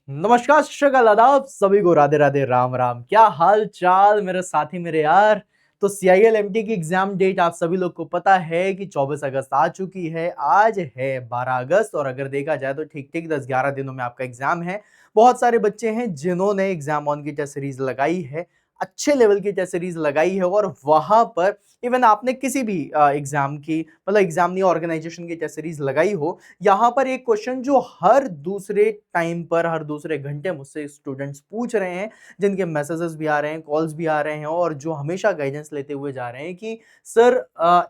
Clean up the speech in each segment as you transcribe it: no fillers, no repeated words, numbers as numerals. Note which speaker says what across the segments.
Speaker 1: नमस्कार, सत श्री अकाल, आदाब सभी को, राधे राधे, राम राम। क्या हाल चाल मेरे साथी, मेरे यार। तो सीआईएल एमटी की एग्जाम डेट आप सभी लोग को पता है कि 24 अगस्त आ चुकी है। आज है 12 अगस्त और अगर देखा जाए तो ठीक ठीक 10-11 दिनों में आपका एग्जाम है। बहुत सारे बच्चे हैं जिन्होंने एग्जाम ऑन की टेस्ट सीरीज लगाई है, अच्छे लेवल की टेस्ट सीरीज लगाई है और वहां पर इवन आपने किसी भी एग्जाम की मतलब एग्जाम नहीं ऑर्गेनाइजेशन की टेस्ट सीरीज लगाई हो, यहाँ पर एक क्वेश्चन जो हर दूसरे टाइम पर हर दूसरे घंटे मुझसे स्टूडेंट्स पूछ रहे हैं, जिनके मैसेजेस भी आ रहे हैं, कॉल्स भी आ रहे हैं और जो हमेशा गाइडेंस लेते हुए जा रहे हैं कि सर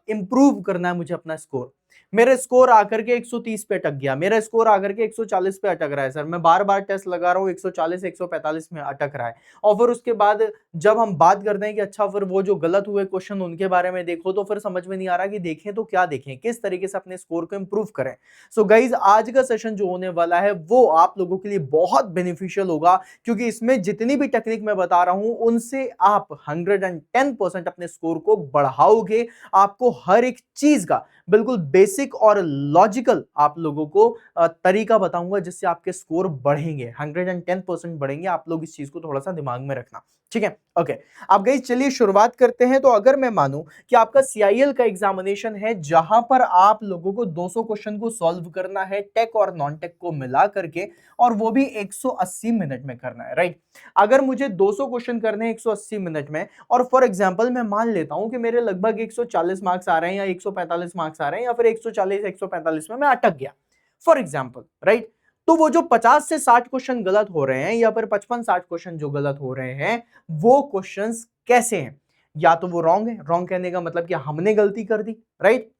Speaker 1: इंप्रूव करना है मुझे अपना स्कोर। मेरा स्कोर आकर के 130 पे अटक गया, मेरा स्कोर आकर के 140 पे अटक रहा है सर, मैं बार बार टेस्ट लगा रहा हूँ 140 145 में अटक रहा है। और फिर उसके बाद जब हम बात करते हैं कि अच्छा फिर वो जो गलत हुए क्वेश्चन उनके बारे में देखो, तो फिर समझ में नहीं आ रहा कि देखें तो क्या देखें, किस तरीके से अपने स्कोर को इंप्रूव करें। सो गाइज, आज का सेशन जो होने वाला है वो आप लोगों के लिए बहुत बेनिफिशियल होगा, क्योंकि इसमें जितनी भी टेक्निक मैं बता रहा हूं उनसे आप 110% अपने स्कोर को बढ़ाओगे। आपको हर एक चीज का बिल्कुल बेसिक और लॉजिकल आप लोगों को तरीका बताऊंगा जिससे आपके स्कोर बढ़ेंगे, 110% बढ़ेंगे। आप लोग इस चीज को थोड़ा सा दिमाग में रखना, ठीक है? ओके, अब गाइस चलिए शुरुआत करते हैं। तो अगर मैं मानूं कि आपका सीआईएल का एग्जामिनेशन है जहां पर आप लोगों को 200 क्वेश्चन को सॉल्व करना है, टेक और नॉन टेक को मिला करके, और वो भी 180 मिनट में करना है, राइट? अगर मुझे 200 क्वेश्चन करने हैं 180 मिनट में, और फॉर एग्जांपल मैं मान लेता हूं कि मेरे लगभग 140 मार्क्स आ रहे हैं या 145 मार्क्स आ रहे हैं या फिर 140 145 में मैं अटक गया, फॉर एग्जांपल, राइट? तो वो जो 50 से 60 क्वेश्चन गलत हो रहे हैं या फिर 55-60 क्वेश्चन जो गलत हो रहे हैं, वो क्वेश्चंस कैसे हैं? या तो वो रॉन्ग है, रॉन्ग कहने का मतलब कि हमने गलती कर दी, राइट?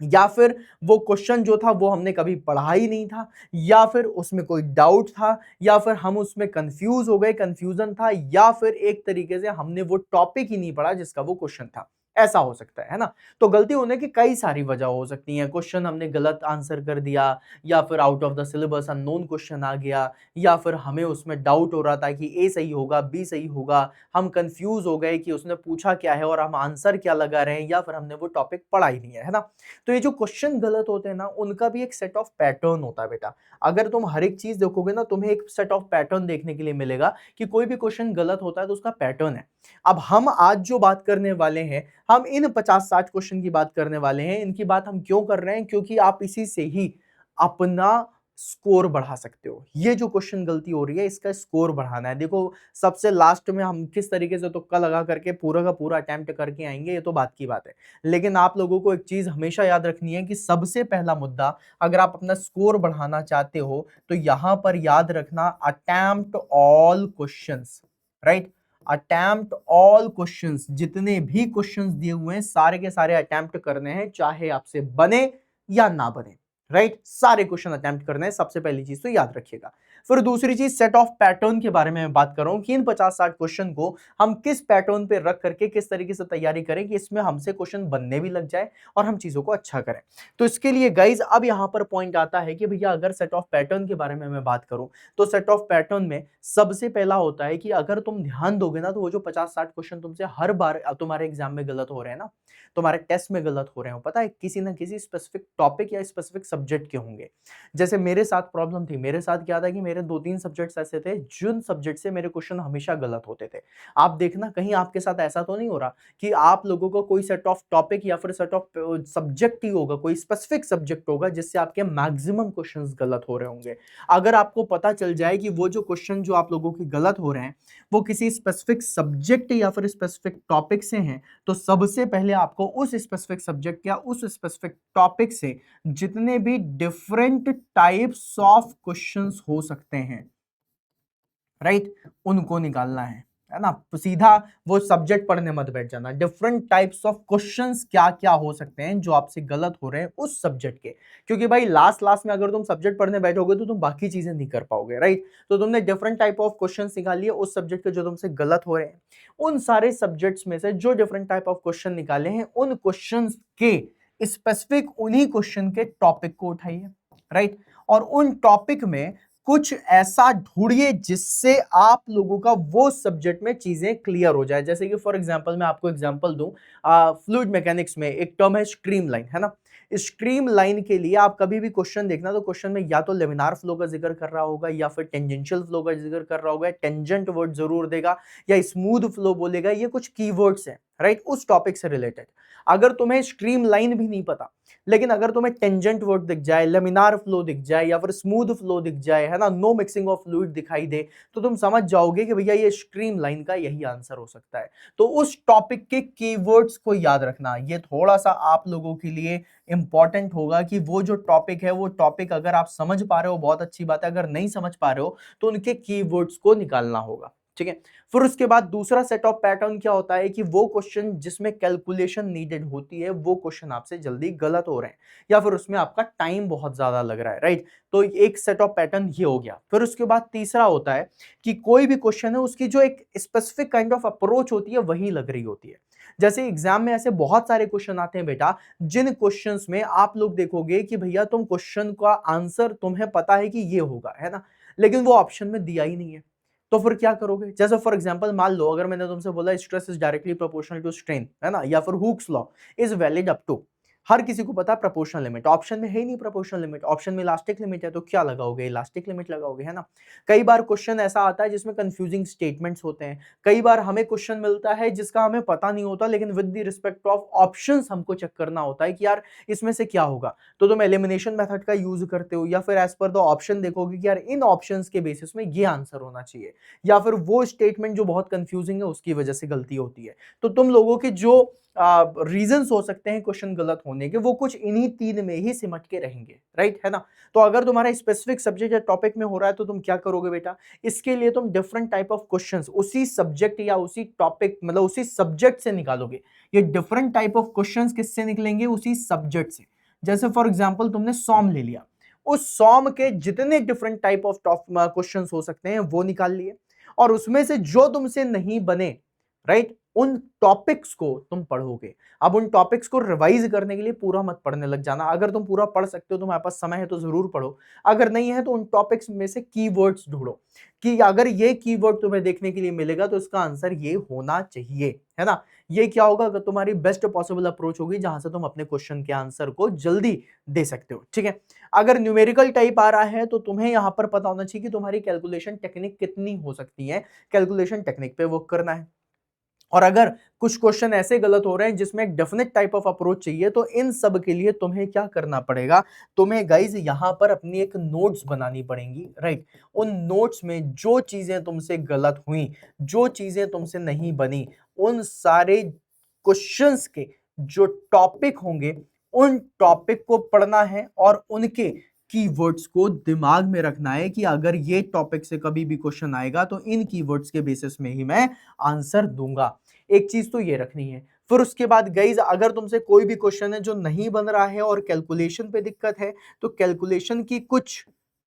Speaker 1: या फिर वो क्वेश्चन जो था वो हमने कभी पढ़ा ही नहीं था, या फिर उसमें कोई डाउट था, या फिर हम उसमें कंफ्यूज हो गए, कंफ्यूजन था, या फिर एक तरीके से हमने वो टॉपिक ही नहीं पढ़ा जिसका वो क्वेश्चन था। ऐसा हो सकता है ना? तो गलती होने की कई सारी वजह हो सकती हैं। क्वेश्चन हमने गलत आंसर कर दिया, या फिर out of the syllabus unknown question आ गया, या फिर हमें उसमें डाउट हो रहा था कि ए सही होगा बी सही होगा, हम कंफ्यूज हो गए कि उसने पूछा क्या है और हम आंसर क्या लगा रहे हैं, या फिर हमने वो टॉपिक पढ़ा ही नहीं है ना? तो ये जो क्वेश्चन गलत होते हैं ना, उनका भी एक सेट ऑफ पैटर्न होता है बेटा। अगर तुम हर एक चीज देखोगे ना, तुम्हें एक सेट ऑफ पैटर्न देखने के लिए मिलेगा कि कोई भी क्वेश्चन गलत होता है तो उसका पैटर्न है। अब हम आज जो बात करने वाले हैं, हम इन 50-60 क्वेश्चन की बात करने वाले हैं। इनकी बात हम क्यों कर रहे हैं? क्योंकि आप इसी से ही अपना स्कोर बढ़ा सकते हो। ये जो क्वेश्चन गलती हो रही है, इसका स्कोर बढ़ाना है। देखो, सबसे लास्ट में हम किस तरीके से तुक्का लगा करके पूरा का पूरा अटेम्प्ट करके आएंगे, ये तो बात की बात है। लेकिन आप लोगों को एक चीज हमेशा याद रखनी है कि सबसे पहला मुद्दा, अगर आप अपना स्कोर बढ़ाना चाहते हो तो यहां पर याद रखना, attempt all questions, right? Attempt all questions, जितने भी क्वेश्चंस दिए हुए हैं सारे के सारे अटेम्प्ट करने हैं, चाहे आपसे बने या ना बने, राइट? सारे क्वेश्चन अटेम्प्ट करने हैं, सबसे पहली चीज तो याद रखिएगा। फिर दूसरी चीज, सेट ऑफ पैटर्न के बारे में मैं बात कर रहा हूं कि इन 50-60 क्वेश्चन को हम किस पैटर्न पे रख करके किस तरीके से तैयारी करें कि इसमें हमसे क्वेश्चन बनने भी लग जाए और हम चीजों को अच्छा करें। तो इसके लिए गाइज अब यहां पर पॉइंट आता है कि भैया अगर सेट ऑफ पैटर्न के बारे में मैं बात करूं, तो सेट ऑफ पैटर्न में सबसे पहला होता है कि अगर तुम ध्यान दोगे ना, तो वो जो 50-60 क्वेश्चन तुमसे हर बार तुम्हारे एग्जाम में गलत हो रहे हैं ना, तुम्हारे टेस्ट में गलत हो रहे हो, पता है किसी ना किसी स्पेसिफिक टॉपिक या स्पेसिफिक सब्जेक्ट के होंगे। जैसे मेरे साथ प्रॉब्लम थी, मेरे साथ क्या था कि मेरे 2-3 सब्जेक्ट्स ऐसे थे जिन सब्जेक्ट से मेरे क्वेश्चन हमेशा गलत होते थे। आप देखना कहीं आपके साथ ऐसा तो नहीं हो रहा कि आप लोगों को कोई सेट ऑफ टॉपिक या फिर सेट ऑफ सब्जेक्ट ही होगा, कोई स्पेसिफिक सब्जेक्ट होगा जिससे आपके मैक्सिमम क्वेश्चंस गलत हो रहे होंगे। अगर आपको पता चल जाए कि वो जो क्वेश्चन जो आप लोगों के गलत हो रहे हैं वो किसी स्पेसिफिक सब्जेक्ट या फिर स्पेसिफिक टॉपिक से हैं, तो सबसे पहले आपको उस स्पेसिफिक सब्जेक्ट या उस स्पेसिफिक टॉपिक से जितने भी डिफरेंट टाइप्स ऑफ क्वेश्चंस हो सकते हैं, राइट, उनको निकालना है ना? तो सीधा वो सब्जेक्ट पढ़ने मत बैठ जाना, डिफरेंट टाइप्स ऑफ क्वेश्चंस क्या क्या हो सकते हैं जो आपसे गलत हो रहे हैं उस सब्जेक्ट के। क्योंकि भाई लास्ट लास्ट में अगर तुम सब्जेक्ट पढ़ने बैठोगे तो तुम बाकी चीजें नहीं कर पाओगे, राइट? तो तुमने डिफरेंट टाइप ऑफ क्वेश्चंस निकाल लिए उस सब्जेक्ट के जो तुमसे गलत हो रहे हैं। उन सारे सब्जेक्ट्स में से जो डिफरेंट टाइप ऑफ क्वेश्चन निकाले हैं, उन क्वेश्चंस के स्पेसिफिक उन्हीं क्वेश्चन के टॉपिक को उठाइए, राइट? और उन टॉपिक में कुछ ऐसा ढूंढिए जिससे आप लोगों का वो सब्जेक्ट में चीजें क्लियर हो जाए। जैसे कि फॉर एग्जांपल मैं आपको एग्जांपल दूं, फ्लूइड मैकेनिक्स में एक टर्म है स्ट्रीमलाइन, है ना? स्ट्रीम लाइन के लिए आप कभी भी क्वेश्चन देखना तो क्वेश्चन में या तो लेमिनार फ्लो का जिक्र कर रहा होगा या फिर टेंजेंशियल फ्लो का जिक्र कर रहा होगा, टेंजेंट वर्ड जरूर देगा या स्मूथ फ्लो बोलेगा, ये कुछ कीवर्ड्स हैं राइट उस टॉपिक से रिलेटेड। अगर तुम्हें स्ट्रीम लाइन भी नहीं पता लेकिन अगर तुम्हें टेंजेंट वर्ड दिख जाए, लेमिनार फ्लो दिख जाए या फिर स्मूथ फ्लो दिख जाए, है ना, नो मिक्सिंग ऑफ फ्लूइड दिखाई दे, तो तुम समझ जाओगे कि भैया ये स्ट्रीम लाइन का यही आंसर हो सकता है। तो उस टॉपिक के कीवर्ड्स को याद रखना, ये थोड़ा सा आप लोगों के लिए इंपॉर्टेंट होगा कि वो जो टॉपिक है वो टॉपिक अगर आप समझ पा रहे हो बहुत अच्छी बात है, अगर नहीं समझ पा रहे हो तो उनके कीवर्ड्स को निकालना होगा। ठीक है, फिर उसके बाद दूसरा सेट ऑफ पैटर्न क्या होता है कि वो क्वेश्चन जिसमें कैलकुलेशन नीडेड होती है वो क्वेश्चन आपसे जल्दी गलत हो रहे हैं या फिर उसमें आपका टाइम बहुत ज्यादा लग रहा है राइट। तो एक सेट ऑफ पैटर्न ये हो गया। फिर उसके बाद तीसरा होता है कि कोई भी क्वेश्चन है उसकी जो एक स्पेसिफिक काइंड ऑफ अप्रोच होती है वही लग रही होती है। जैसे एग्जाम में ऐसे बहुत सारे क्वेश्चन आते हैं बेटा जिन क्वेश्चंस में आप लोग देखोगे कि भैया तुम क्वेश्चन का आंसर तुम्हें पता है कि ये होगा, है ना, लेकिन वो ऑप्शन में दिया ही नहीं है। तो फिर क्या करोगे? जैसे फॉर एग्जांपल मान लो अगर मैंने तुमसे बोला stress is directly proportional to strain, है ना, या फिर Hooke's law is valid up to, हर किसी को पता है प्रोपोर्शनल लिमिट, ऑप्शन में है ही नहीं प्रोपोर्शनल लिमिट, ऑप्शन में इलास्टिक लिमिट है, तो क्या लगाओगे? इलास्टिक लिमिट लगाओगे, है ना। कई बार क्वेश्चन ऐसा आता है जिसमें कंफ्यूजिंग स्टेटमेंट्स होते हैं, कई बार हमें क्वेश्चन मिलता है जिसका हमें पता नहीं होता लेकिन with the respect of options हमको चेक करना होता है कि यार इसमें से क्या होगा, तो तुम एलिमिनेशन मेथड का यूज करते हो या फिर एज पर द ऑप्शन देखोगे कि यार इन ऑप्शंस के बेसिस में ये आंसर होना चाहिए, या फिर वो स्टेटमेंट जो बहुत कंफ्यूजिंग है उसकी वजह से गलती होती है। तो तुम लोगों के जो रीजंस हो सकते हैं क्वेश्चन गलत होने के वो कुछ इन्हीं तीन में ही सिमट के रहेंगे, राइट, है ना। तो अगर तुम्हारा स्पेसिफिक सब्जेक्ट या टॉपिक में हो रहा है तो तुम क्या करोगे बेटा, इसके लिए तुम डिफरेंट टाइप ऑफ क्वेश्चंस उसी सब्जेक्ट या उसी टॉपिक मतलब उसी सब्जेक्ट से निकालोगे। ये डिफरेंट टाइप ऑफ क्वेश्चंस किससे निकलेंगे? उसी सब्जेक्ट से। जैसे फॉर एग्जांपल तुमने सॉम ले लिया, उस सॉम के जितने डिफरेंट टाइप ऑफ क्वेश्चंस हो सकते हैं वो निकाल लिए, और उसमें से जो तुमसे नहीं बने, राइट, उन टॉपिक्स को तुम पढ़ोगे। अब उन टॉपिक्स को रिवाइज करने के लिए पूरा मत पढ़ने लग जाना, अगर तुम पूरा पढ़ सकते हो, तुम्हारे पास समय है तो जरूर पढ़ो, अगर नहीं है तो उन टॉपिक्स में से कीवर्ड्स ढूंढो कि अगर ये कीवर्ड तुम्हें देखने के लिए मिलेगा तो इसका आंसर ये होना चाहिए, है ना। ये क्या होगा? अगर तुम्हारी बेस्ट पॉसिबल अप्रोच होगी जहां से तुम अपने क्वेश्चन के आंसर को जल्दी दे सकते हो, ठीक है। अगर न्यूमेरिकल टाइप आ रहा है तो तुम्हें यहां पर पता होना चाहिए कि तुम्हारी कैलकुलेशन टेक्निक कितनी हो सकती है, कैलकुलेशन टेक्निक पे वर्क करना है। और अगर कुछ क्वेश्चन ऐसे गलत हो रहे हैं जिसमें एक डेफिनेट टाइप ऑफ अप्रोच चाहिए तो इन सब के लिए तुम्हें क्या करना पड़ेगा, तुम्हें गाइज यहां पर अपनी एक नोट्स बनानी पड़ेंगी, राइट। उन नोट्स में जो चीजें तुमसे गलत हुई, जो चीजें तुमसे नहीं बनी, उन सारे क्वेश्चंस के जो टॉपिक होंगे उन टॉपिक को पढ़ना है और उनके कीवर्ड्स को दिमाग में रखना है कि अगर ये टॉपिक से कभी भी क्वेश्चन आएगा तो इन कीवर्ड्स के बेसिस में ही मैं आंसर दूंगा। एक चीज तो ये रखनी है। फिर उसके बाद गाइज अगर तुमसे कोई भी क्वेश्चन है जो नहीं बन रहा है और कैलकुलेशन पे दिक्कत है तो कैलकुलेशन की कुछ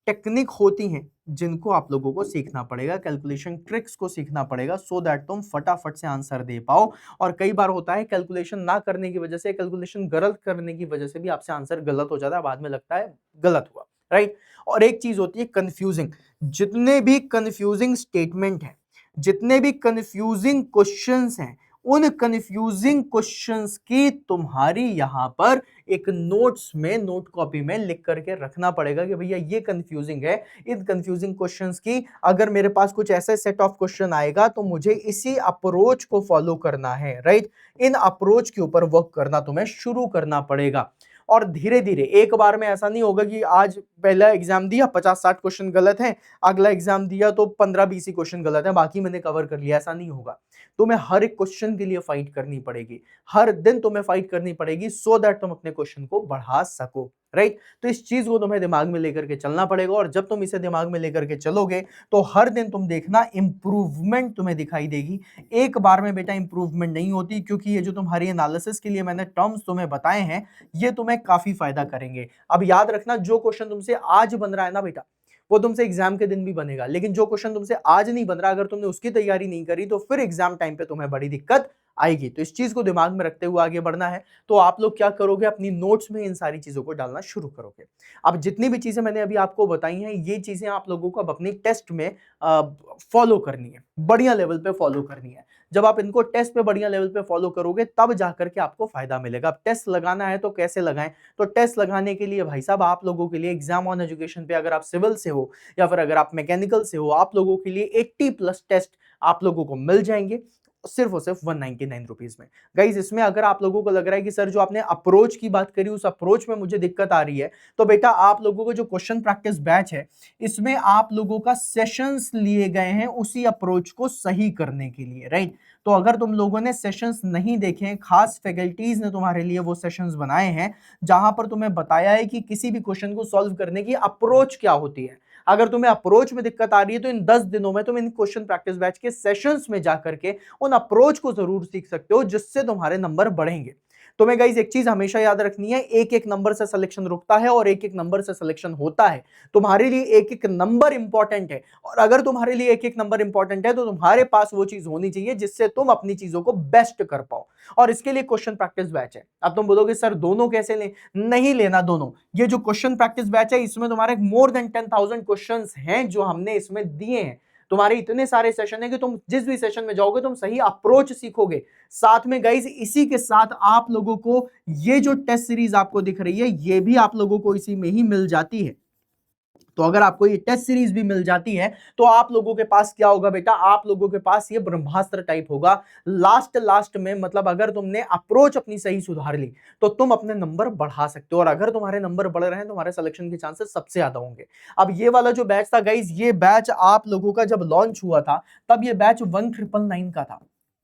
Speaker 1: टेक्निक होती हैं जिनको आप लोगों को सीखना पड़ेगा, कैलकुलेशन ट्रिक्स को सीखना पड़ेगा सो दैट तुम फटाफट से आंसर दे पाओ। और कई बार होता है कैलकुलेशन ना करने की वजह से, कैलकुलेशन गलत करने की वजह से भी आपसे आंसर गलत हो जाता है, बाद में लगता है गलत हुआ, राइट। और एक चीज होती है कंफ्यूजिंग, जितने भी कंफ्यूजिंग स्टेटमेंट हैं, जितने भी कंफ्यूजिंग क्वेश्चंस हैं, उन कंफ्यूजिंग क्वेश्चंस की तुम्हारी यहां पर एक नोट्स में, नोट कॉपी में लिख करके रखना पड़ेगा कि भैया ये कंफ्यूजिंग है, इन कंफ्यूजिंग क्वेश्चंस की अगर मेरे पास कुछ ऐसा सेट ऑफ क्वेश्चन आएगा तो मुझे इसी अप्रोच को फॉलो करना है, राइट। इन अप्रोच के ऊपर वर्क करना तुम्हें शुरू करना पड़ेगा। और धीरे धीरे, एक बार में ऐसा नहीं होगा कि आज पहला एग्जाम दिया 50-60 क्वेश्चन गलत हैं, अगला एग्जाम दिया तो 15-20 ही क्वेश्चन गलत है, बाकी मैंने कवर कर लिया, ऐसा नहीं होगा। तुम्हें हर एक क्वेश्चन के लिए फाइट करनी पड़ेगी, हर दिन तुम्हें फाइट करनी पड़ेगी सो दैट तुम अपने क्वेश्चन को बढ़ा सको, राइट। तो इस चीज को तुम्हें दिमाग में लेकर के चलना पड़ेगा, और जब तुम इसे दिमाग में लेकर के चलोगे तो हर दिन तुम देखना इंप्रूवमेंट तुम्हें दिखाई देगी। एक बार में बेटा इंप्रूवमेंट नहीं होती, क्योंकि ये जो तुम्हारी एनालिसिस के लिए मैंने टर्म्स तुम्हें बताए हैं ये तुम्हें काफी फायदा करेंगे। अब याद रखना, जो क्वेश्चन तुमसे आज बन रहा है ना बेटा, वो तुमसे एग्जाम के दिन भी बनेगा, लेकिन जो क्वेश्चन तुमसे आज नहीं बन रहा, अगर तुमने उसकी तैयारी नहीं करी तो फिर एग्जाम टाइम पे तुम्हें बड़ी दिक्कत आएगी। तो इस चीज को दिमाग में रखते हुए आगे बढ़ना है। तो आप लोग क्या करोगे, अपनी नोट्स में इन सारी चीजों को डालना शुरू करोगे। अब जितनी भी चीजें मैंने अभी आपको बताई हैं, ये चीजें आप लोगों को अब अपनी टेस्ट में फॉलो करनी है, बढ़िया लेवल पे फॉलो करनी है। जब आप इनको टेस्ट पे बढ़िया लेवल पे फॉलो करोगे तब जाकर के आपको फायदा मिलेगा। अब टेस्ट लगाना है तो कैसे लगाएं, तो टेस्ट लगाने के लिए भाई साहब आप लोगों के लिए एग्जाम ऑन एजुकेशन पे, अगर आप सिविल से हो या फिर अगर आप मैकेनिकल से हो, आप लोगों के लिए 80+ टेस्ट आप लोगों को मिल जाएंगे सिर्फ और सिर्फ 199 रुपीज में। गाइज इसमें अगर आप लोगों को लग रहा है कि सर जो आपने अप्रोच की बात करी उस अप्रोच में मुझे दिक्कत आ रही है, तो बेटा आप लोगों को जो क्वेश्चन प्रैक्टिस बैच है इसमें आप लोगों का सेशंस लिए गए हैं उसी अप्रोच को सही करने के लिए, राइट। तो अगर तुम लोगों ने सेशंस नहीं देखे हैं, खास फैकल्टीज ने तुम्हारे लिए वो सेशंस बनाए हैं जहां पर तुम्हें बताया है कि किसी भी क्वेश्चन को सॉल्व करने की अप्रोच क्या होती है। अगर तुम्हें अप्रोच में दिक्कत आ रही है तो इन 10 दिनों में तुम इन क्वेश्चन प्रैक्टिस बैच के सेशंस में जाकर के उन अप्रोच को जरूर सीख सकते हो, जिससे तुम्हारे नंबर बढ़ेंगे। तुम्हें गाइस एक चीज हमेशा याद रखनी है, एक एक नंबर से सिलेक्शन रुकता है और एक एक नंबर से सिलेक्शन होता है। तुम्हारे लिए एक एक नंबर इंपॉर्टेंट है, और अगर तुम्हारे लिए एक एक नंबर इंपॉर्टेंट है तो तुम्हारे पास वो चीज होनी चाहिए जिससे तुम अपनी चीजों को बेस्ट कर पाओ। और इसके लिए क्वेश्चन प्रैक्टिस बैच है। अब तुम बोलोगे सर दोनों कैसे लें, नहीं लेना दोनों। ये जो क्वेश्चन प्रैक्टिस बैच है इसमें तुम्हारे मोर देन 10,000 क्वेश्चंस हैं जो हमने इसमें दिए हैं। तुम्हारे इतने सारे सेशन है कि तुम जिस भी सेशन में जाओगे तुम सही अप्रोच सीखोगे। साथ में गाइज इसी के साथ आप लोगों को ये जो टेस्ट सीरीज आपको दिख रही है ये भी आप लोगों को इसी में ही मिल जाती है। तो अगर आपको ये टेस्ट सीरीज भी मिल जाती है तो आप लोगों के पास क्या होगा बेटा, आप लोगों के पास ये ब्रह्मास्त्र टाइप होगा। लास्ट में मतलब अगर तुमने अप्रोच अपनी सही सुधार ली तो तुम अपने नंबर बढ़ा सकते हो, और अगर तुम्हारे नंबर बढ़ रहे हैं तो तुम्हारे सिलेक्शन के चांसेस सबसे ज्यादा होंगे। अब ये वाला जो बैच था गाइज, ये बैच आप लोगों का जब लॉन्च हुआ था तब ये बैच 1999 का था,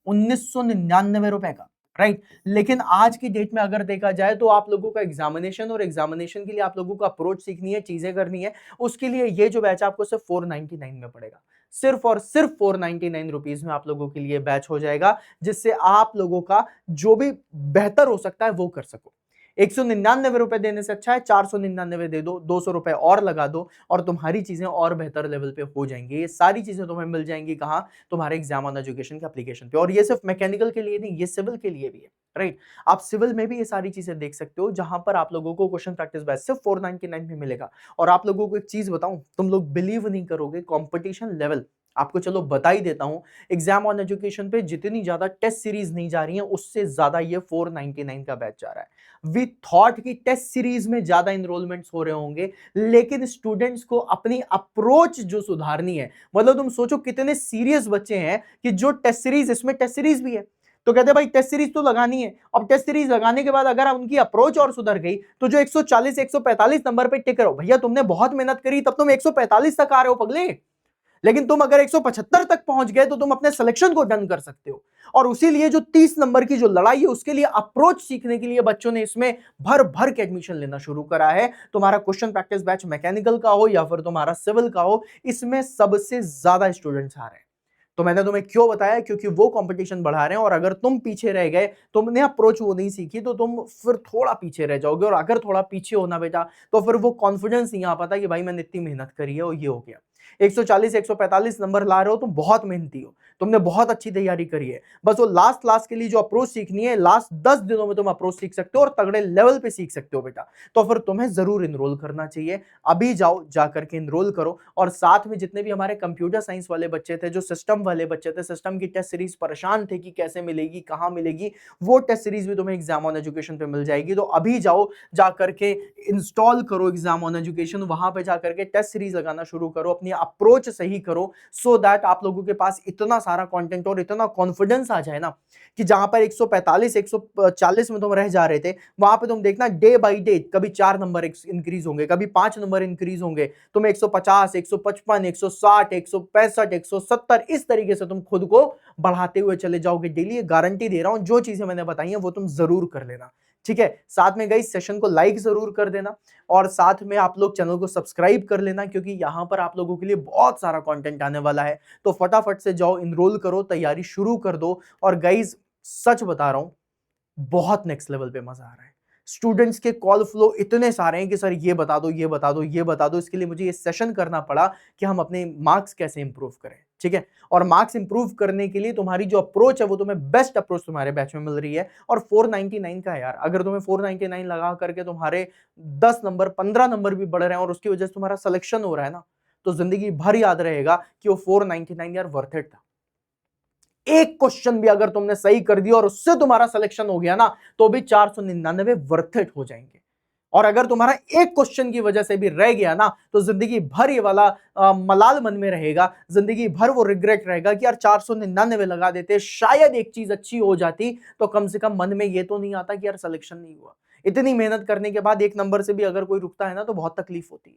Speaker 1: 1999 रुपए का, राइट। लेकिन आज की डेट में अगर देखा जाए तो आप लोगों का एग्जामिनेशन, और एग्जामिनेशन के लिए आप लोगों को अप्रोच सीखनी है, चीजें करनी है, उसके लिए ये जो बैच आपको सिर्फ 499 में पड़ेगा। सिर्फ और सिर्फ 499 रुपीज में आप लोगों के लिए बैच हो जाएगा, जिससे आप लोगों का जो भी बेहतर हो सकता है वो कर सको। 199 रुपए देने से अच्छा है 499 दे दो, 200 रुपए और लगा दो और तुम्हारी चीजें और बेहतर लेवल पे हो जाएंगी। ये सारी चीजें तुम्हें मिल जाएंगी कहां, तुम्हारे एग्जाम ऑन एजुकेशन के एप्लीकेशन पे। और ये सिर्फ मैकेनिकल के लिए नहीं, ये सिविल के लिए भी है, राइट। आप सिविल में भी ये सारी चीजें देख सकते हो जहां पर आप लोगों को क्वेश्चन प्रैक्टिस बैच सिर्फ 499 में मिलेगा। और आप लोगों को एक चीज बताऊं, तुम लोग बिलीव नहीं करोगे, कॉम्पिटिशन लेवल आपको चलो बता ही देता हूं, एग्जाम ऑन एजुकेशन पे जितनी ज्यादा टेस्ट सीरीज नहीं जा रही है उससे ज्यादा ये 499 का बैच जा रहा है। वी थॉट कि टेस्ट सीरीज में ज्यादा इनरोलमेंट्स हो रहे होंगे, लेकिन स्टूडेंट्स को अपनी अप्रोच जो सुधारनी है, मतलब तुम सोचो कितने सीरियस बच्चे हैं कि जो टेस्ट सीरीज, इसमें टेस्ट सीरीज भी है, तो कहते हैं भाई टेस्ट सीरीज तो लगानी है। अब टेस्ट सीरीज लगाने के बाद अगर उनकी अप्रोच और सुधर गई तो जो 140 145 नंबर पे टिक रहो, भैया तुमने बहुत मेहनत करी तब तुम 145 तक आ रहे हो पगले, लेकिन तुम अगर 175 तक पहुंच गए तो तुम अपने सिलेक्शन को डन कर सकते हो। और उसी लिए जो 30 नंबर की जो लड़ाई है उसके लिए अप्रोच सीखने के लिए बच्चों ने इसमें भर भर के एडमिशन लेना शुरू करा है। तुम्हारा क्वेश्चन प्रैक्टिस बैच मैकेनिकल का हो या फिर तुम्हारा सिविल का हो, इसमें सबसे ज्यादा स्टूडेंट्स आ रहे हैं। तो मैंने तुम्हें क्यों बताया, क्योंकि वो कंपटीशन बढ़ा रहे हैं, और अगर तुम पीछे रह गए, तुमने अप्रोच वो नहीं सीखी, तो तुम फिर थोड़ा पीछे रह जाओगे। और अगर थोड़ा पीछे होना बेटा तो फिर वो कॉन्फिडेंस नहीं आ पाता कि भाई मैंने इतनी मेहनत करी है और ये हो गया। 140 145 नंबर ला रहे हो, तुम बहुत मेहनती हो, तुमने बहुत अच्छी तैयारी करी है। बस वो लास्ट के लिए जो अप्रोच सीखनी है, लास्ट 10 दिनों में तुम अप्रोच सीख सकते हो और तगड़े लेवल पे सीख सकते हो बेटा। तो फिर तुम्हें जरूर इनरोल करना चाहिए। अभी जाओ, जाकर के इनरोल करो। और साथ में जितने भी हमारे कंप्यूटर साइंस वाले बच्चे थे, जो सिस्टम वाले बच्चे थे, सिस्टम की टेस्ट सीरीज परेशान थे कि कैसे मिलेगी, कहां मिलेगी, वो टेस्ट सीरीज भी तुम्हें एग्जाम ऑन एजुकेशन पे मिल जाएगी। तो अभी जाओ, जाकर के इंस्टॉल करो एग्जाम ऑन एजुकेशन, वहां पे जाकर के टेस्ट सीरीज लगाना शुरू करो, अपनी अप्रोच सही करो, सो दैट आप लोगों के पास इतना सारा कंटेंट और इतना कॉन्फिडेंस आ जाए ना कि जहां पर 145 140 में तुम रह जा रहे थे, वहां पे तुम देखना डे बाय डे कभी 4 नंबर इंक्रीज होंगे, कभी 5 नंबर इंक्रीज होंगे, तुम 150 155 160 165 170 इस तरीके से तुम खुद को बढ़ाते हुए चले जाओगे डेली। गारंटी दे रहा हूं, जो चीजें मैंने बताई हैं वो तुम जरूर कर लेना, ठीक है। साथ में गाइस सेशन को लाइक जरूर कर देना, और साथ में आप लोग चैनल को सब्सक्राइब कर लेना, क्योंकि यहां पर आप लोगों के लिए बहुत सारा कंटेंट आने वाला है। तो फटाफट से जाओ, इनरोल करो, तैयारी शुरू कर दो। और गाइस सच बता रहा हूं, बहुत नेक्स्ट लेवल पे मजा आ रहा है। स्टूडेंट्स के कॉल फ्लो इतने सारे हैं कि सर ये बता दो, ये बता दो, ये बता दो। इसके लिए मुझे ये सेशन करना पड़ा कि हम अपने मार्क्स कैसे इंप्रूव करें, ठीक है। और मार्क्स इंप्रूव करने के लिए तुम्हारी जो अप्रोच है वो तुम्हें बेस्ट अप्रोच तुम्हारे बैच में मिल रही है। और 499 का है यार, अगर तुम्हें 499 लगा करके तुम्हारे 10 नंबर 15 नंबर भी बढ़ रहे हैं और उसकी वजह से तुम्हारा सिलेक्शन हो रहा है ना, तो जिंदगी भर याद रहेगा कि वो 499 यार वर्थ इट था। एक क्वेश्चन भी अगर तुमने सही कर दिया और उससे तुम्हारा सिलेक्शन हो गया ना, तो भी 499 वर्थ इट हो जाएंगे। और अगर तुम्हारा एक क्वेश्चन की वजह से भी रह गया ना, तो जिंदगी भर ये वाला मलाल मन में रहेगा, जिंदगी भर वो रिग्रेट रहेगा कि यार 499 लगा देते, शायद एक चीज अच्छी हो जाती, तो कम से कम मन में ये तो नहीं आता कि यार सिलेक्शन नहीं हुआ। इतनी मेहनत करने के बाद एक नंबर से भी अगर कोई रुकता है ना, तो बहुत तकलीफ होती है।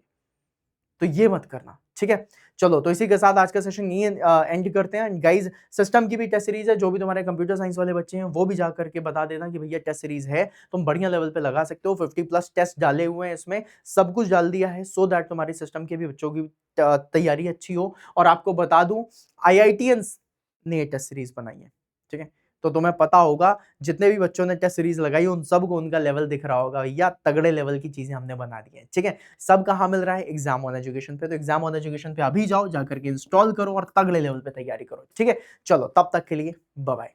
Speaker 1: तो ये मत करना, ठीक है। चलो, तो इसी के साथ आज का सेशन ये एंड करते हैं। एंड गाइज, सिस्टम की भी टेस्ट सीरीज है, जो भी तुम्हारे कंप्यूटर साइंस वाले बच्चे हैं वो भी जा करके बता देना कि भैया टेस्ट सीरीज है, तुम बढ़िया लेवल पे लगा सकते हो। 50+ टेस्ट डाले हुए हैं, इसमें सब कुछ डाल दिया है, सो दैट तुम्हारी सिस्टम के भी बच्चों की तैयारी अच्छी हो। और आपको बता दूं, IITians ने ये टेस्ट सीरीज बनाई है, ठीक है। तो तुम्हें पता होगा, जितने भी बच्चों ने टेस्ट सीरीज लगाई उन सबको उनका लेवल दिख रहा होगा, भैया तगड़े लेवल की चीजें हमने बना दी है, ठीक है। सब कहाँ मिल रहा है? एग्जाम ऑन एजुकेशन पे। तो एग्जाम ऑन एजुकेशन पे अभी जाओ, जाकर के इंस्टॉल करो और तगड़े लेवल पे तैयारी करो, ठीक है। चलो, तब तक के लिए बाय बाय।